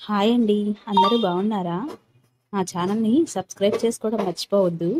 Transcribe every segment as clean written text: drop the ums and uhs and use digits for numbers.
Hi అండి. అందరూ బాగున్నారా? మా ఛానల్‌ని సబ్స్క్రైబ్ చేసుకోవడం మర్చిపోవద్దు.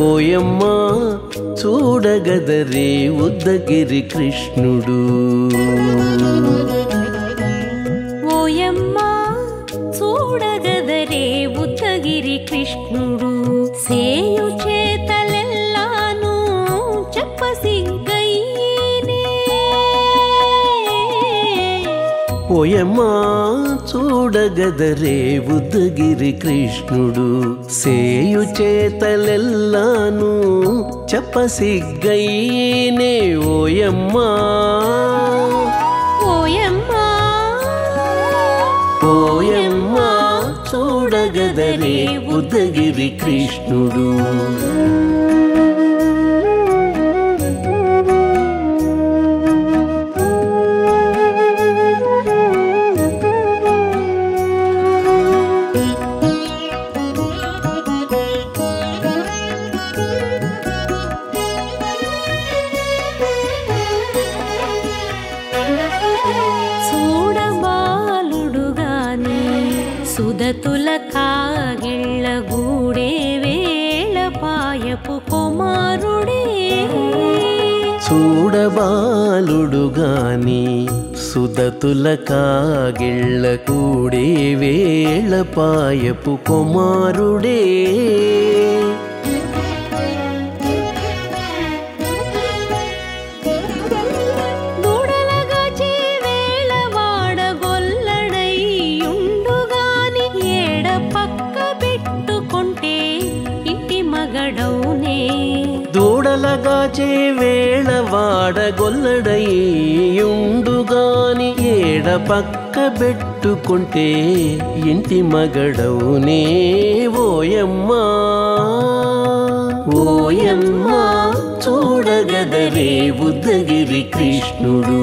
ఓయమ్మా చూడగదరే ఉద్దగిరి కృష్ణుడు. ఓయమ్మా చూడగదరే ఉద్దగిరి కృష్ణుడు. సేయు చేతలెల్లాను చెప్పసిగ్గయ్యేనే. ఓయమ్మా చూడగదరే ఉద్దగిరి కృష్ణుడు. సేయు చేతలెల్లాను చెప్పసిగ్గయ్యేనే. ఓయమ్మా ఓయమ్మా ఓయమ్మా చూడగదరే ఉద్దగిరి కృష్ణుడు. చూడబాలుడుగాని సుదతుల కాగిళ్ళ గూడే వేళ పాయపు కుమారుడే. చూడబాలుడుగాని సుదతుల కాగిళ్ళ కూడే వేళ పాయపు కుమారుడే. దూడలగాచే వేళ వాడగొల్లడయ్యుండుగాని ఏడ పక్క పెట్టుకుంటే ఇంటి మగడౌనే. దూడలగాచే వేళ వాడగొల్లడయ్యుండుగాని ఏడ పక్క పెట్టుకుంటే ఇంటి మగడవునే. ఓయమ్మా ఓయమ్మా చూడగదరే ఉద్దగిరి కృష్ణుడు.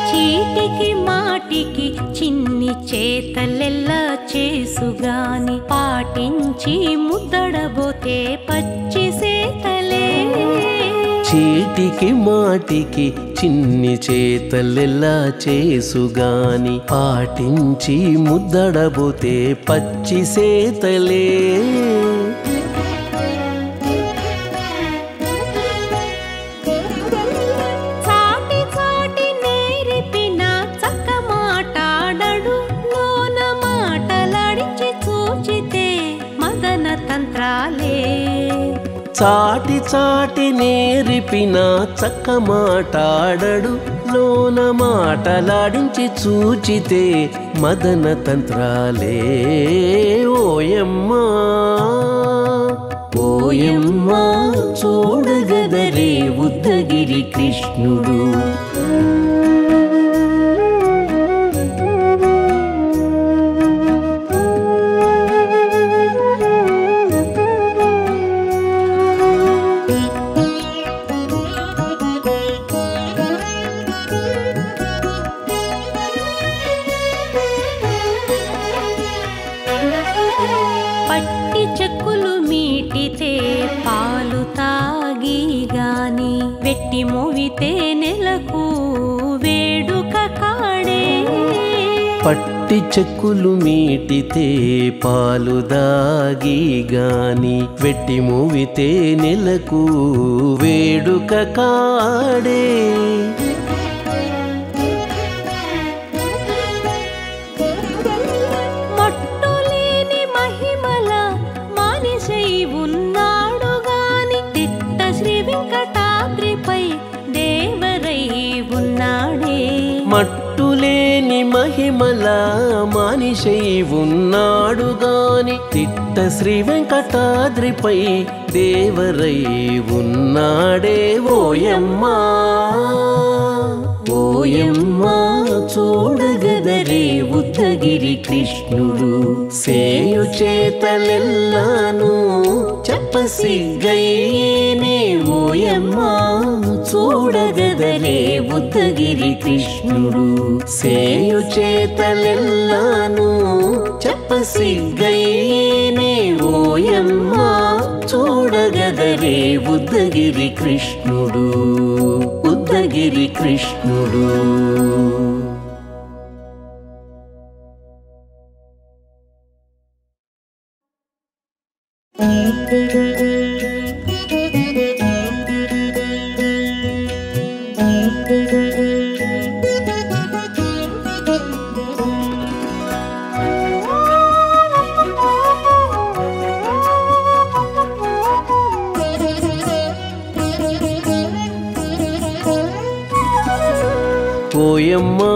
చీటికి మాటికి చిన్ని చేతలెల్లా చేసుగాని పాటించి ముద్దడబోతే పచ్చి సేతలే. చీటికి మాటికి చిన్ని చేతలెల్లా చేసుగాని పాటించి ముద్దడబోతే పచ్చి సేతలే. చాటి చాటి నేరిపిన చక్క మాటాడడు లోన మాటలాడించి చూచితే మదన తంత్రాలే. చాటి చాటి నేరిపిన చక్క మాటాడడు లోన మాటలాడించి చూచితే మదన తంత్రాలే. ఓయమ్మా ఓయమ్మా చూడగదరే ఉద్దగిరి కృష్ణుడు. పట్టి చెక్కులు మీటితే పాలు తాగి గాని వెట్టి మోవితే నెలకు వేడుక కాడే. పట్టి చెక్కులు మీటితే పాలు దాగి గాని వెట్టి మూవితే నెలకు వేడుక కాడే. మట్టులేని మహిమల మానిసై ఉన్నాడు గాని తిట్ట శ్రీ వెంకటాద్రిపై దేవరై ఉన్నాడే. మట్టులేని మహిమ మహిమల మానిషై ఉన్నాడు గాని తిట్ట శ్రీ వెంకటాద్రిపై దేవరై ఉన్నాడే ఓయమ్మా ఓయమ్మా చూడగదరే ఉద్దగిరి కృష్ణుడు సేయు చేతలెల్లాను చెప్పసిగ్గయ్యేనే ఓయమ్మా చూడగదరే ఉద్దగిరి కృష్ణుడు సేయు చేతలెల్లాను చెప్పసిగ్గయ్యేనే ఓయమ్మా చూడగదరే ఉద్దగిరి కృష్ణుడు ఉద్దగిరి కృష్ణుడు. ఓయమ్మా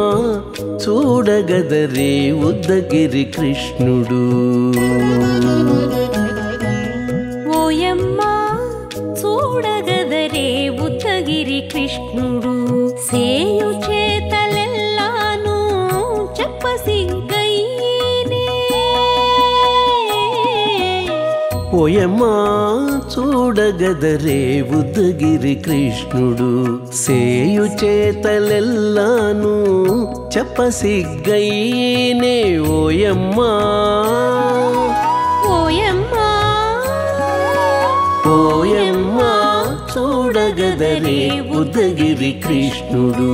చూడగదరే ఉద్దగిరి కృష్ణుడు ఓయమ్మా చూడగదరే ఉద్దగిరి కృష్ణుడు సేయు చేతలెల్లాను చెప్పసిగ్గయ్యేనే ఓయమ్మా చూడగదరే ఉద్దగిరి కృష్ణుడు సేయు చేతలెల్లాను చెప్పసిగ్గయ్యేనే ఓయమ్మా ఓయమ్మా ఓయమ్మా చూడగదరే ఉద్దగిరి కృష్ణుడు.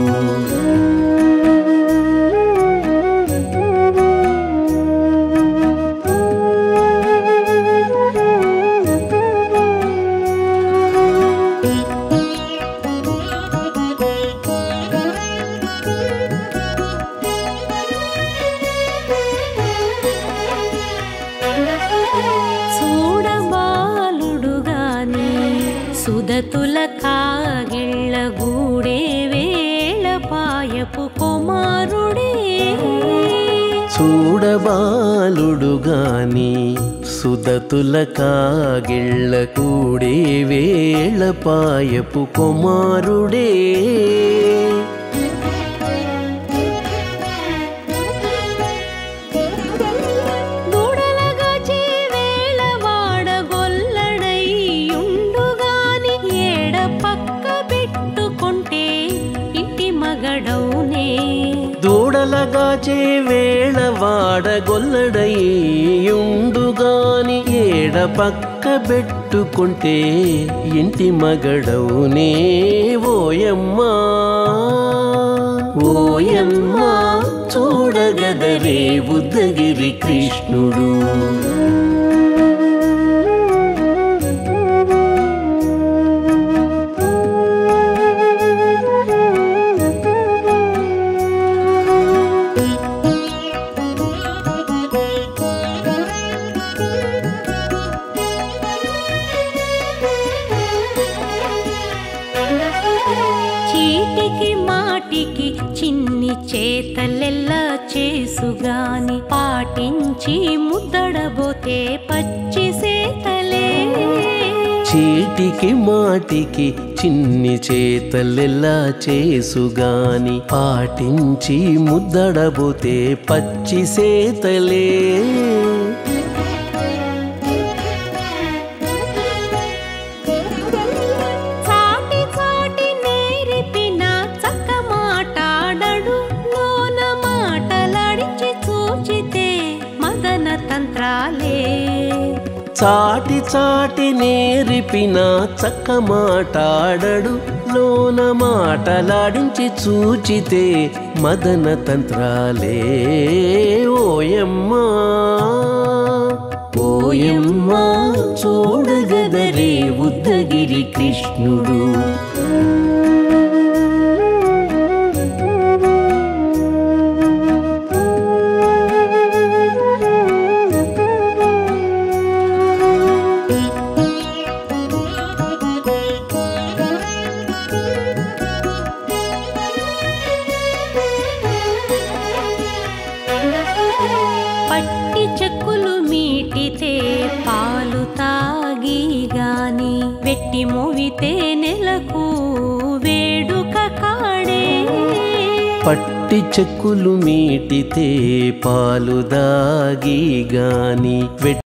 సుదతుల కాగిళ్ళ గూడే వేళ పాయపు కుమారుడే చూడబాలుడు గాని సుదతుల కాగిళ్ళ కూడే వేళ పాయపు కుమారుడే దూడలగాచే వేళ వాడగొల్లడయ్యుండుగాని ఏడ పక్క పెట్టుకుంటే ఇంటి మగడవునే ఓయమ్మా ఓయమ్మా చూడగదరే ఉద్దగిరి కృష్ణుడు. చిన్ని చేతలెల్లా చేసుగాని పాటించి ముద్దడబోతే పచ్చి సేతలే చీటికి మాటికి చిన్ని చేతలెల్లా చేసుగాని పాటించి ముద్దడబోతే పచ్చి సేతలే చాటి చాటి నేరిపిన చక్క మాటాడడు లోన మాటలాడించి చూచితే మదన తంత్రాలే ఓయమ్మా ఓయమ్మా చూడగదరే ఉద్దగిరి కృష్ణుడు. పట్టి చెక్కులు మీటితే పాలు తాగి గాని వెట్టి మోవితే నెలకు వేడుక కాడే పట్టి చెక్కులు మీటితే పాలు దాగి గాని